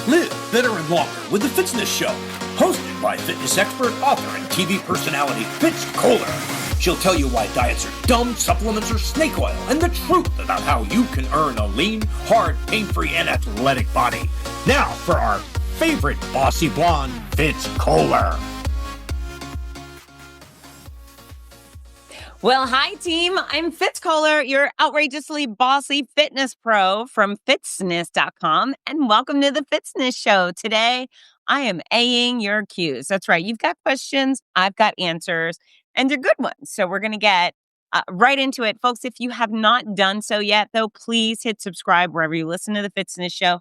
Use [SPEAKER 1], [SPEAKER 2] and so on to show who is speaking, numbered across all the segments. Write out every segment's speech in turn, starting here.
[SPEAKER 1] Live better and longer with the Fitzness Show, hosted by fitness expert, author, and TV personality Fitz Kohler. She'll tell you why diets are dumb, supplements are snake oil, and the truth about how you can earn a lean, hard, pain-free, and athletic body. Now for our favorite bossy blonde, Fitz Kohler.
[SPEAKER 2] Well, hi, team. I'm Fitz Kohler, your outrageously bossy fitness pro from fitzness.com, and welcome to the Fitzness Show. Today, I am A-ing your cues. That's right. You've got questions, I've got answers, and they're good ones. So we're going to get right into it. Folks, if you have not done so yet, though, please hit subscribe wherever you listen to the Fitzness Show.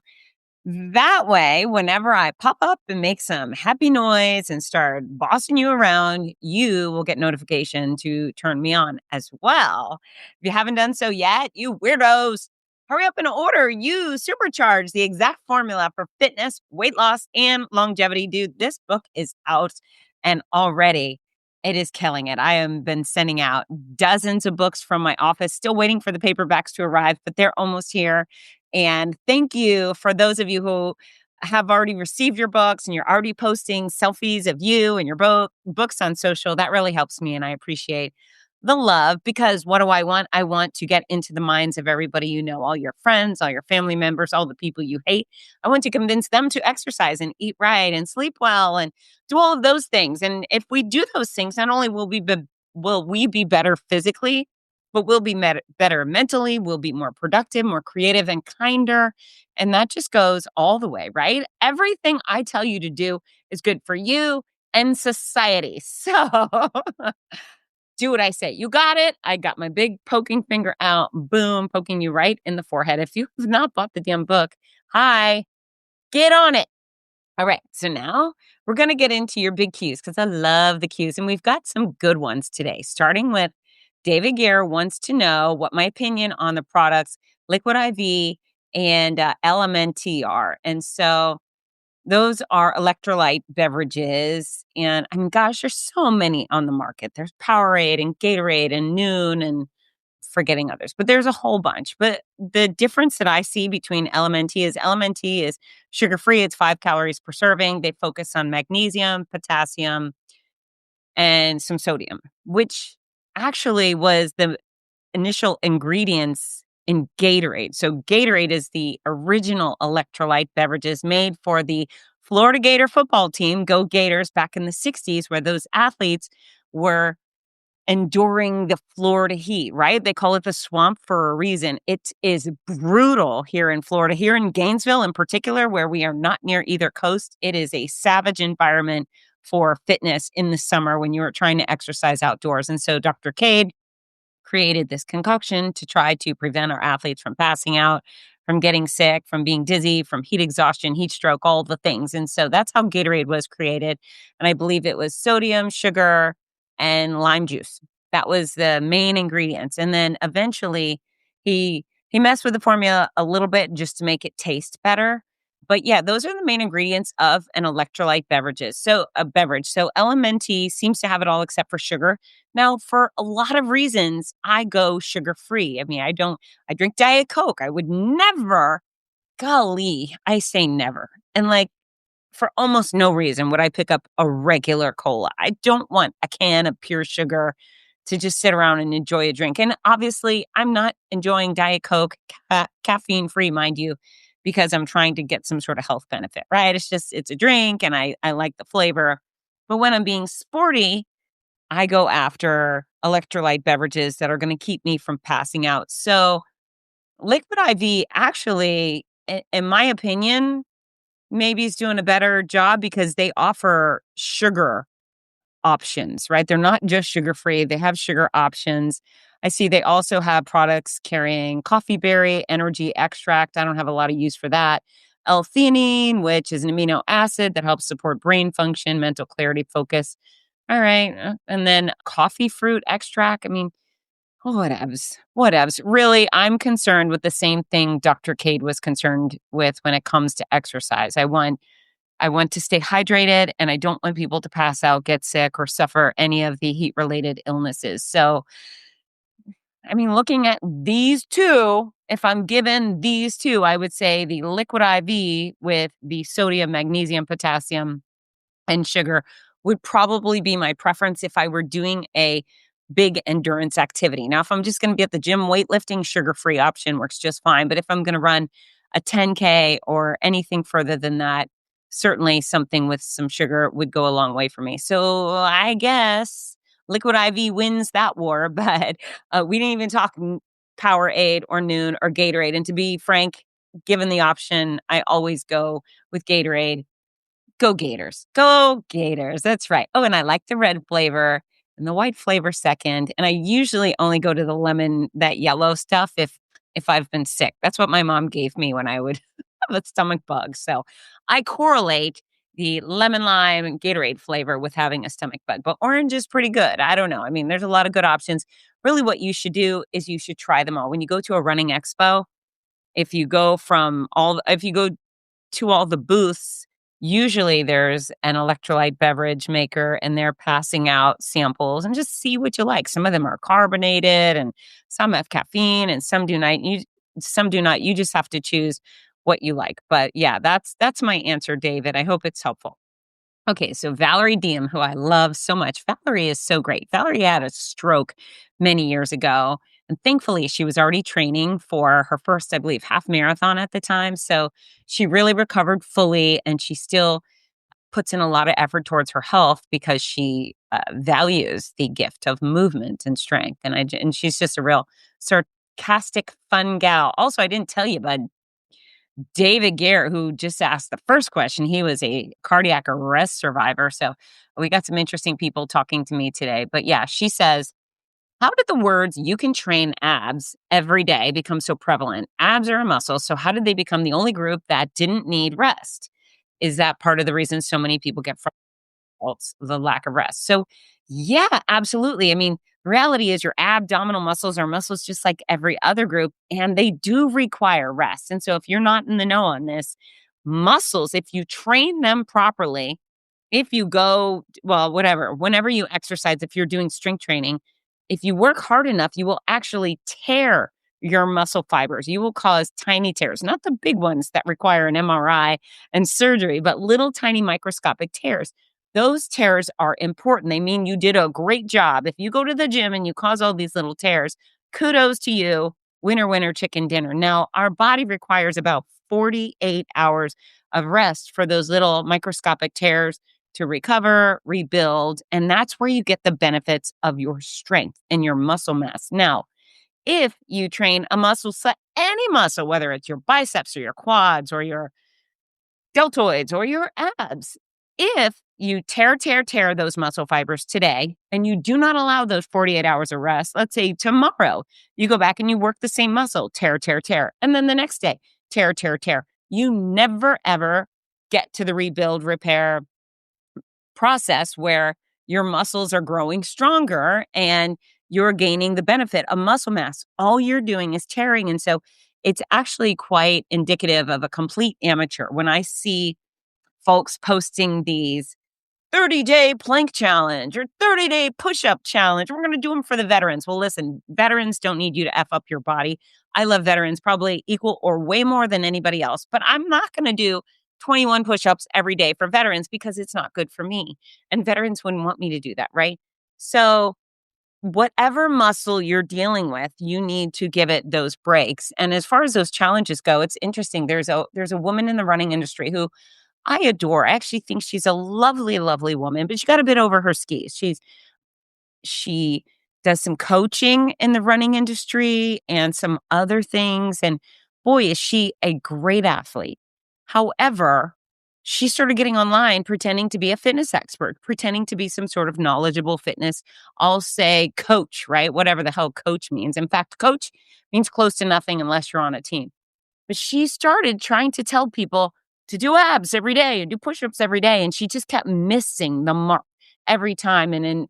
[SPEAKER 2] That way, whenever I pop up and make some happy noise and start bossing you around, you will get notification to turn me on as well. If you haven't done so yet, you weirdos, hurry up and order. You supercharge the exact formula for fitness, weight loss, and longevity. Dude, this book is out and already it is killing it. I have been sending out dozens of books from my office, still waiting for the paperbacks to arrive, but they're almost here. And thank you for those of you who have already received your books and you're already posting selfies of you and your books on social. That really helps me, and I appreciate the love, because what do I want? I want to get into the minds of everybody you know, all your friends, all your family members, all the people you hate. I want to convince them to exercise and eat right and sleep well and do all of those things. And if we do those things, not only will we be better physically, but we'll be better mentally, we'll be more productive, more creative, and kinder. And that just goes all the way, right? Everything I tell you to do is good for you and society. So do what I say. You got it. I got my big poking finger out. Boom, poking you right in the forehead. If you have not bought the damn book, hi, get on it. All right, so now we're going to get into your big cues, because I love the cues. And we've got some good ones today, starting with David Gear wants to know what my opinion on the products Liquid IV and LMNT are. And so those are electrolyte beverages. And I mean, gosh, there's so many on the market. There's Powerade and Gatorade and Noon and forgetting others, but there's a whole bunch. But the difference that I see between LMNT is sugar-free. It's 5 calories per serving. They focus on magnesium, potassium, and some sodium, which actually was the initial ingredients in Gatorade. So Gatorade is the original electrolyte beverages made for the Florida Gator football team, Go Gators, back in the 60s, where those athletes were enduring the Florida heat, right? They call it the swamp for a reason. It is brutal here in Florida, here in Gainesville in particular, where we are not near either coast. It is a savage environment for fitness in the summer when you are trying to exercise outdoors. And so Dr. Cade created this concoction to try to prevent our athletes from passing out, from getting sick, from being dizzy, from heat exhaustion, heat stroke, all the things. And so that's how Gatorade was created. And I believe it was sodium, sugar, and lime juice. That was the main ingredients. And then eventually he messed with the formula a little bit just to make it taste better. But yeah, those are the main ingredients of an electrolyte beverage. So LMNT seems to have it all except for sugar. Now, for a lot of reasons, I go sugar-free. I mean, I drink Diet Coke. I would never, golly, I say never. And like, for almost no reason would I pick up a regular cola. I don't want a can of pure sugar to just sit around and enjoy a drink. And obviously, I'm not enjoying Diet Coke, caffeine-free, mind you, because I'm trying to get some sort of health benefit, right? It's a drink and I like the flavor. But when I'm being sporty, I go after electrolyte beverages that are going to keep me from passing out. So Liquid IV actually, in my opinion, maybe is doing a better job because they offer sugar options, right? They're not just sugar-free. They have sugar options. I see they also have products carrying coffee berry energy extract. I don't have a lot of use for that. L-theanine, which is an amino acid that helps support brain function, mental clarity, focus. All right. And then coffee fruit extract. I mean, whatevs. Really, I'm concerned with the same thing Dr. Cade was concerned with when it comes to exercise. I want to stay hydrated, and I don't want people to pass out, get sick, or suffer any of the heat-related illnesses. So I mean, looking at these two, if I'm given these two, I would say the liquid IV with the sodium, magnesium, potassium, and sugar would probably be my preference if I were doing a big endurance activity. Now, if I'm just going to be at the gym weightlifting, sugar-free option works just fine. But if I'm going to run a 10K or anything further than that, certainly something with some sugar would go a long way for me. So I guess Liquid IV wins that war, but we didn't even talk Powerade or Noon or Gatorade. And to be frank, given the option, I always go with Gatorade. Go Gators. Go Gators. That's right. Oh, and I like the red flavor and the white flavor second. And I usually only go to the lemon, that yellow stuff if I've been sick. That's what my mom gave me when I would have a stomach bug. So I correlate the lemon lime and Gatorade flavor with having a stomach bug. But orange is pretty good. I don't know. I mean, there's a lot of good options. Really, what you should do is you should try them all. When you go to a running expo, if you go to all the booths, usually there's an electrolyte beverage maker and they're passing out samples and just see what you like. Some of them are carbonated and some have caffeine and some do not. Some do not. You just have to choose what you like. But yeah, that's my answer, David. I hope it's helpful. Okay, so Valerie Diem, who I love so much. Valerie is so great. Valerie had a stroke many years ago, and thankfully she was already training for her first, I believe, half marathon at the time. So she really recovered fully, and she still puts in a lot of effort towards her health because she values the gift of movement and strength. And she's just a real sarcastic, fun gal. Also, I didn't tell you, but David Garrett, who just asked the first question, he was a cardiac arrest survivor. So we got some interesting people talking to me today. But yeah, she says, how did the words "you can train abs every day" become so prevalent? Abs are a muscle. So how did they become the only group that didn't need rest? Is that part of the reason so many people get the lack of rest? So yeah, absolutely. I mean, the reality is your abdominal muscles are muscles just like every other group, and they do require rest. And so if you're not in the know on this, muscles, if you train them properly, if you go, well, whatever, whenever you exercise, if you're doing strength training, if you work hard enough, you will actually tear your muscle fibers. You will cause tiny tears, not the big ones that require an MRI and surgery, but little tiny microscopic tears. Those tears are important. They mean you did a great job. If you go to the gym and you cause all these little tears, kudos to you. Winner, winner, chicken dinner. Now, our body requires about 48 hours of rest for those little microscopic tears to recover, rebuild, and that's where you get the benefits of your strength and your muscle mass. Now, if you train a muscle, any muscle, whether it's your biceps or your quads or your deltoids or your abs, if you tear those muscle fibers today and you do not allow those 48 hours of rest, let's say tomorrow, you go back and you work the same muscle, tear. And then the next day, tear. You never, ever get to the rebuild, repair process where your muscles are growing stronger and you're gaining the benefit of muscle mass. All you're doing is tearing. And so it's actually quite indicative of a complete amateur. When I see folks posting these 30-day plank challenge or 30-day push-up challenge, we're going to do them for the veterans. Well, listen, veterans don't need you to F up your body. I love veterans probably equal or way more than anybody else, but I'm not going to do 21 push-ups every day for veterans because it's not good for me. And veterans wouldn't want me to do that, right? So whatever muscle you're dealing with, you need to give it those breaks. And as far as those challenges go, it's interesting. There's a woman in the running industry who I adore. I actually think she's a lovely, lovely woman, but she got a bit over her skis. She does some coaching in the running industry and some other things. And boy, is she a great athlete. However, she started getting online pretending to be a fitness expert, pretending to be some sort of knowledgeable fitness, I'll say coach, right? Whatever the hell coach means. In fact, coach means close to nothing unless you're on a team. But she started trying to tell people to do abs every day and do push-ups every day. And she just kept missing the mark every time. And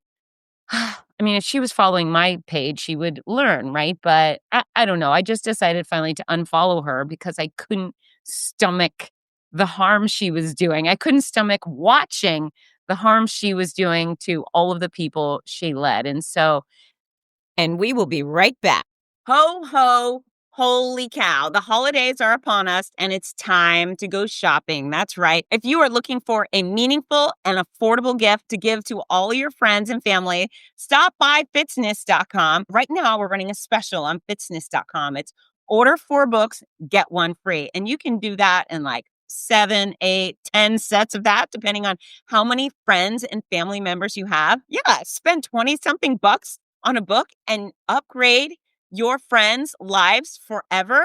[SPEAKER 2] I mean, if she was following my page, she would learn, right? But I don't know. I just decided finally to unfollow her because I couldn't stomach the harm she was doing. I couldn't stomach watching the harm she was doing to all of the people she led. And we will be right back. Ho, ho, holy cow. The holidays are upon us and it's time to go shopping. That's right. If you are looking for a meaningful and affordable gift to give to all your friends and family, stop by fitzness.com. Right now, we're running a special on fitzness.com. It's order 4 books, get one free. And you can do that in like 7, 8, 10 sets of that, depending on how many friends and family members you have. Yeah, spend 20 something bucks on a book and upgrade your friends' lives forever,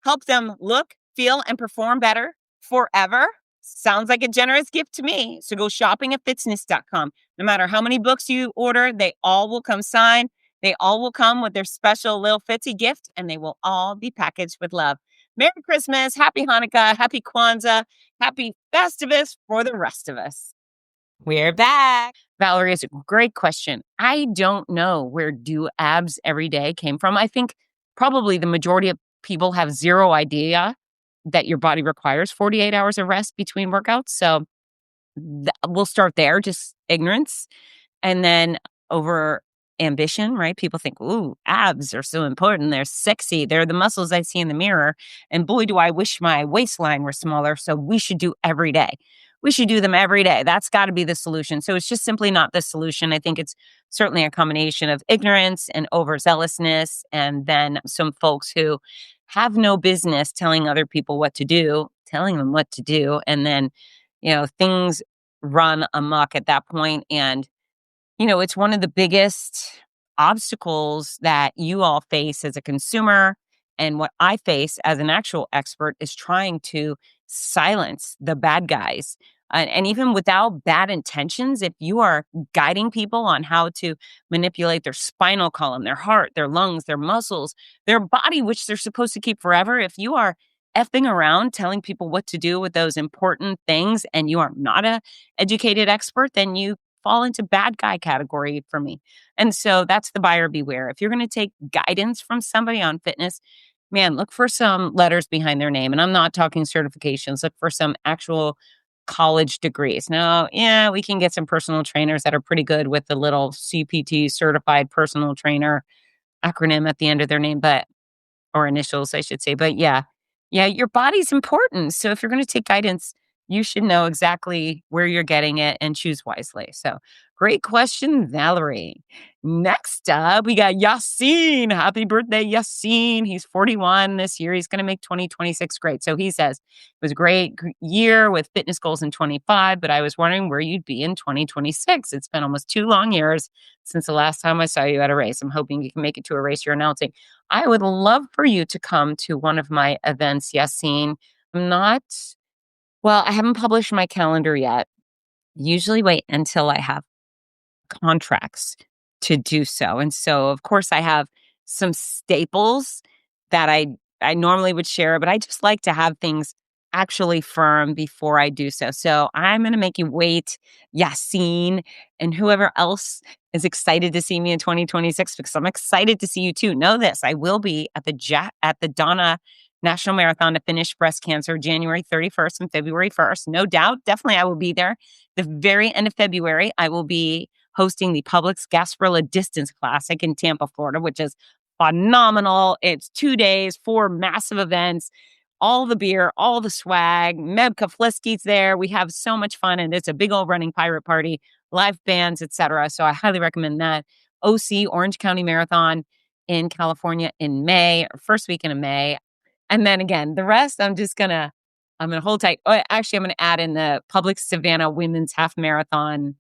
[SPEAKER 2] help them look, feel, and perform better forever. Sounds like a generous gift to me. So go shopping at fitzness.com. No matter how many books you order, they all will come signed. They all will come with their special little Fitzy gift, and they will all be packaged with love. Merry Christmas, Happy Hanukkah, Happy Kwanzaa, Happy Festivus for the rest of us. We're back. Valerie, it's a great question. I don't know where do abs every day came from. I think probably the majority of people have zero idea that your body requires 48 hours of rest between workouts. So we'll start there, just ignorance. And then over ambition, right? People think, ooh, abs are so important. They're sexy. They're the muscles I see in the mirror. And boy, do I wish my waistline were smaller. So we should do every day. We should do them every day. That's got to be the solution. So it's just simply not the solution. I think it's certainly a combination of ignorance and overzealousness. And then some folks who have no business telling other people what to do, telling them what to do. And then, things run amok at that point. And it's one of the biggest obstacles that you all face as a consumer. And what I face as an actual expert is trying to silence the bad guys. And even without bad intentions, if you are guiding people on how to manipulate their spinal column, their heart, their lungs, their muscles, their body, which they're supposed to keep forever, if you are effing around telling people what to do with those important things and you are not a educated expert, then you fall into bad guy category for me. And so that's the buyer beware. If you're going to take guidance from somebody on fitness, man, look for some letters behind their name. And I'm not talking certifications, look for some actual college degrees. Now, yeah, we can get some personal trainers that are pretty good with the little CPT, certified personal trainer acronym at the end of their name, or initials, I should say. But yeah, your body's important. So if you're going to take guidance, you should know exactly where you're getting it and choose wisely. So great question, Valerie. Next up, we got Yassine. Happy birthday, Yassine. He's 41 this year. He's going to make 2026 great. So he says, it was a great year with fitness goals in 25, but I was wondering where you'd be in 2026. It's been almost 2 long years since the last time I saw you at a race. I'm hoping you can make it to a race you're announcing. I would love for you to come to one of my events, Yassine. I haven't published my calendar yet. Usually wait until I have contracts to do so. And so, of course, I have some staples that I normally would share, but I just like to have things actually firm before I do so. So I'm going to make you wait, Yassine, and whoever else is excited to see me in 2026, because I'm excited to see you too. Know this, I will be at the Donna National Marathon to finish breast cancer January 31st and February 1st. No doubt, definitely I will be there. The very end of February, I will be hosting the Publix Gasparilla Distance Classic in Tampa, Florida, which is phenomenal. It's 2 days, 4 massive events, all the beer, all the swag. Meb Kafliski's there. We have so much fun, and it's a big old running pirate party, live bands, etc. So I highly recommend that. OC, Orange County Marathon in California in May, or first weekend of May. And then again, the rest, I'm gonna hold tight. Oh, actually, I'm gonna add in the Publix Savannah Women's Half Marathon.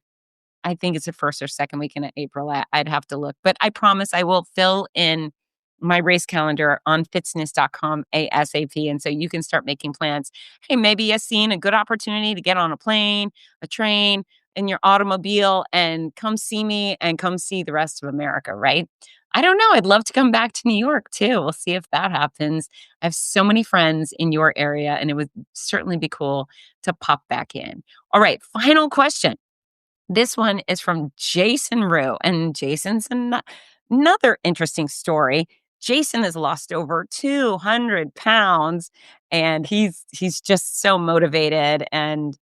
[SPEAKER 2] I think it's the first or second weekend of April. I'd have to look. But I promise I will fill in my race calendar on fitzness.com ASAP. And so you can start making plans. Hey, maybe you've seen a good opportunity to get on a plane, a train, in your automobile and come see me and come see the rest of America, right? I don't know. I'd love to come back to New York too. We'll see if that happens. I have so many friends in your area, and it would certainly be cool to pop back in. All right, final question. This one is from Jason Rue, and Jason's another interesting story. Jason has lost over 200 pounds, and he's just so motivated and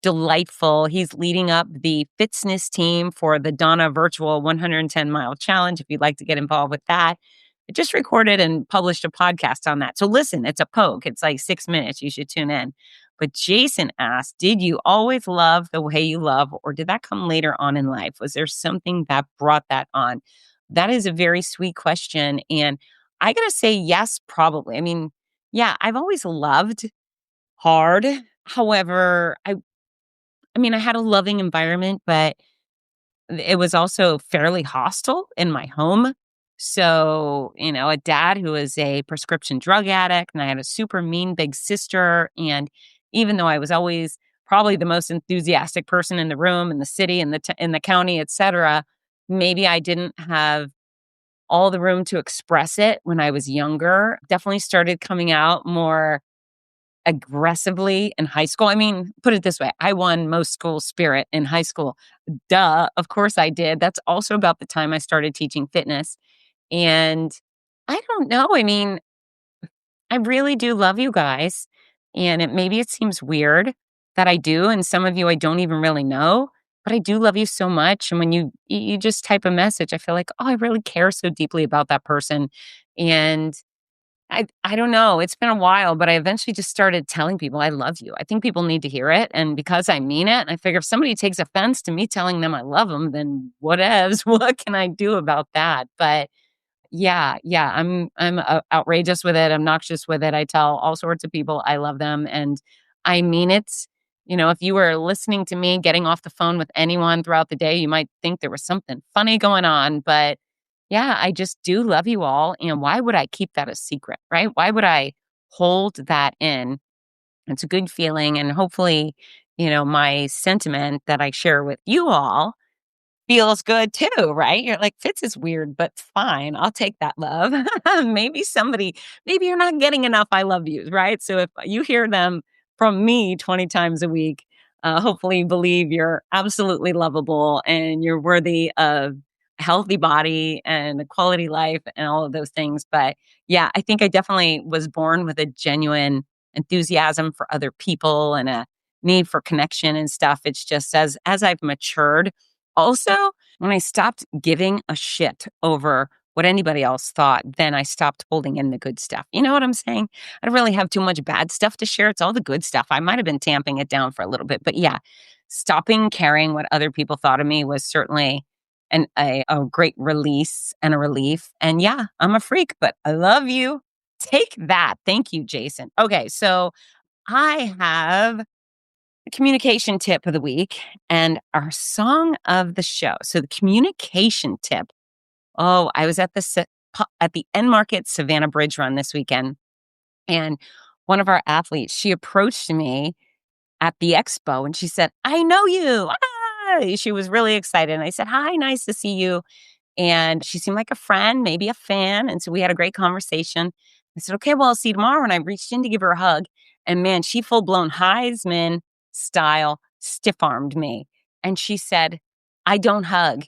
[SPEAKER 2] delightful. He's leading up the fitzness team for the Donna Virtual 110-mile challenge, if you'd like to get involved with that. I just recorded and published a podcast on that. So listen, it's a poke. It's like 6 minutes. You should tune in. But Jason asked, did you always love the way you love, or did that come later on in life? Was there something that brought that on? That is a very sweet question. And I got to say, yes, probably. I mean, yeah, I've always loved hard. However, I mean, I had a loving environment, but it was also fairly hostile in my home. So, a dad who was a prescription drug addict, and I had a super mean big sister. And even though I was always probably the most enthusiastic person in the room, in the city, in the county, etc., maybe I didn't have all the room to express it when I was younger. Definitely started coming out more aggressively in high school. I mean, put it this way, I won most school spirit in high school. Duh, of course I did. That's also about the time I started teaching fitness. And I don't know. I mean, I really do love you guys. And maybe it seems weird that I do. And some of you I don't even really know, but I do love you so much. And when you just type a message, I feel like, oh, I really care so deeply about that person. And I don't know. It's been a while, but I eventually just started telling people I love you. I think people need to hear it. And because I mean it, I figure if somebody takes offense to me telling them I love them, then whatevs. What can I do about that? But yeah, I'm outrageous with it, obnoxious with it. I tell all sorts of people I love them, and I mean it. If you were listening to me getting off the phone with anyone throughout the day, you might think there was something funny going on, but yeah, I just do love you all, and why would I keep that a secret, right? Why would I hold that in? It's a good feeling, and hopefully, my sentiment that I share with you all feels good too, right? You're like, Fitz is weird, but fine. I'll take that love. Maybe you're not getting enough I love yous, right? So if you hear them from me 20 times a week, hopefully you believe you're absolutely lovable and you're worthy of a healthy body and a quality life and all of those things. But yeah, I think I definitely was born with a genuine enthusiasm for other people and a need for connection and stuff. It's just as I've matured, also, when I stopped giving a shit over what anybody else thought, then I stopped holding in the good stuff. You know what I'm saying? I don't really have too much bad stuff to share. It's all the good stuff. I might have been tamping it down for a little bit, but yeah, stopping caring what other people thought of me was certainly a great release and a relief. And yeah, I'm a freak, but I love you. Take that. Thank you, Jason. Okay, so I have communication tip of the week and our song of the show. So the communication tip. Oh, I was at at the End Market Savannah Bridge Run this weekend, and one of our athletes, she approached me at the expo and she said, "I know you." Ah! She was really excited, and I said, "Hi, nice to see you." And she seemed like a friend, maybe a fan. And so we had a great conversation. I said, okay, well, I'll see you tomorrow. And I reached in to give her a hug. And man, she full blown Heisman style stiff armed me. And she said, I don't hug.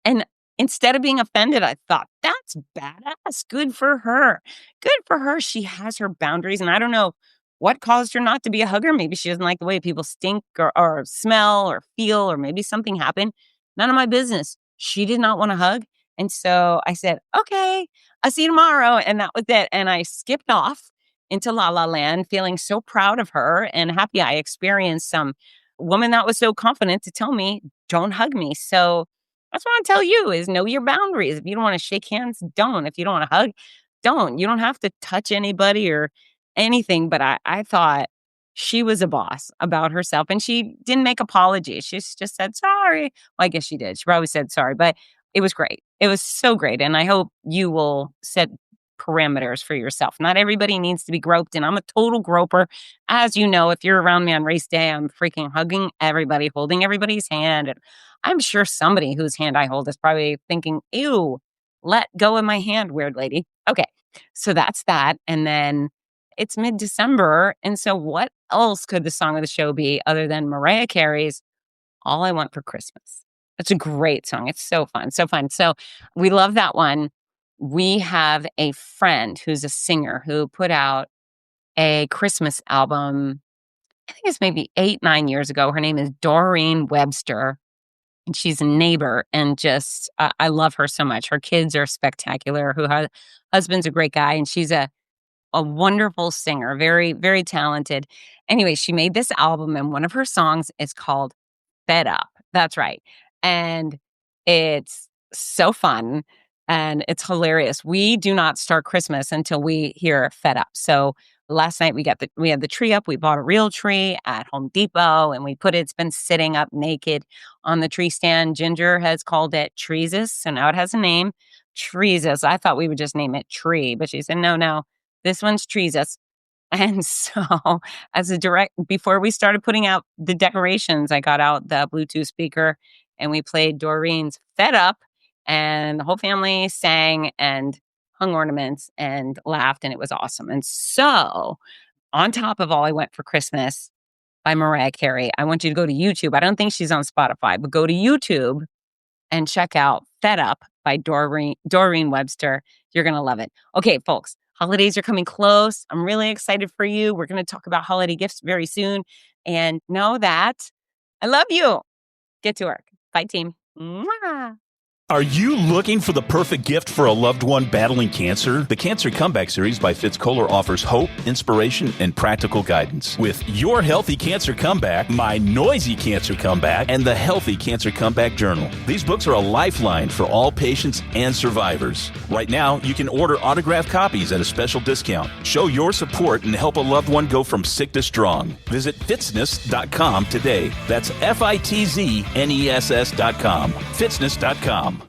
[SPEAKER 2] And instead of being offended, I thought, that's badass. Good for her. Good for her. She has her boundaries. And I don't know what caused her not to be a hugger. Maybe she doesn't like the way people stink or smell or feel, or maybe something happened. None of my business. She did not want to hug. And so I said, okay, I'll see you tomorrow. And that was it. And I skipped off into La La Land, feeling so proud of her and happy I experienced some woman that was so confident to tell me, don't hug me. So that's what I tell you is know your boundaries. If you don't want to shake hands, don't. If you don't want to hug, don't. You don't have to touch anybody or anything. But I thought she was a boss about herself and she didn't make apologies. She just said, sorry. Well, I guess she did. She probably said sorry, but it was great. It was so great. And I hope you will set parameters for yourself. Not everybody needs to be groped. And I'm a total groper. As you know, if you're around me on race day, I'm freaking hugging everybody, holding everybody's hand. And I'm sure somebody whose hand I hold is probably thinking, ew, let go of my hand, weird lady. Okay. So that's that. And then it's mid-December. And so what else could the song of the show be other than Mariah Carey's All I Want for Christmas? It's a great song. It's so fun. So fun. So we love that one. We have a friend who's a singer who put out a Christmas album. I think it's maybe 8, 9 years ago. Her name is Doreen Webster. And she's a neighbor, and just I love her so much. Her kids are spectacular. Her husband's a great guy, and she's a wonderful singer, very, very talented. Anyway, she made this album, and one of her songs is called Fed Up. That's right. And it's so fun and it's hilarious. We do not start Christmas until we hear Fed Up. So last night we had the tree up. We bought a real tree at Home Depot and we put it's been sitting up naked on the tree stand. Ginger has called it Treesus, so now it has a name. Treesus. I thought we would just name it Tree, but she said no, this one's Treesus. And so before we started putting out the decorations, I got out the Bluetooth speaker and we played Doreen's Fed Up, and the whole family sang and hung ornaments and laughed, and it was awesome. And so on top of All I Want for Christmas by Mariah Carey, I want you to go to YouTube. I don't think she's on Spotify, but go to YouTube and check out Fed Up by Doreen Webster. You're going to love it. Okay, folks. Holidays are coming close. I'm really excited for you. We're going to talk about holiday gifts very soon. And know that I love you. Get to work. Bye, team. Mwah.
[SPEAKER 3] Are you looking for the perfect gift for a loved one battling cancer? The Cancer Comeback Series by Fitz Kohler offers hope, inspiration, and practical guidance. With Your Healthy Cancer Comeback, My Noisy Cancer Comeback, and The Healthy Cancer Comeback Journal. These books are a lifeline for all patients and survivors. Right now, you can order autographed copies at a special discount. Show your support and help a loved one go from sick to strong. Visit fitzness.com today. That's FITZNESS.com. Fitzness.com.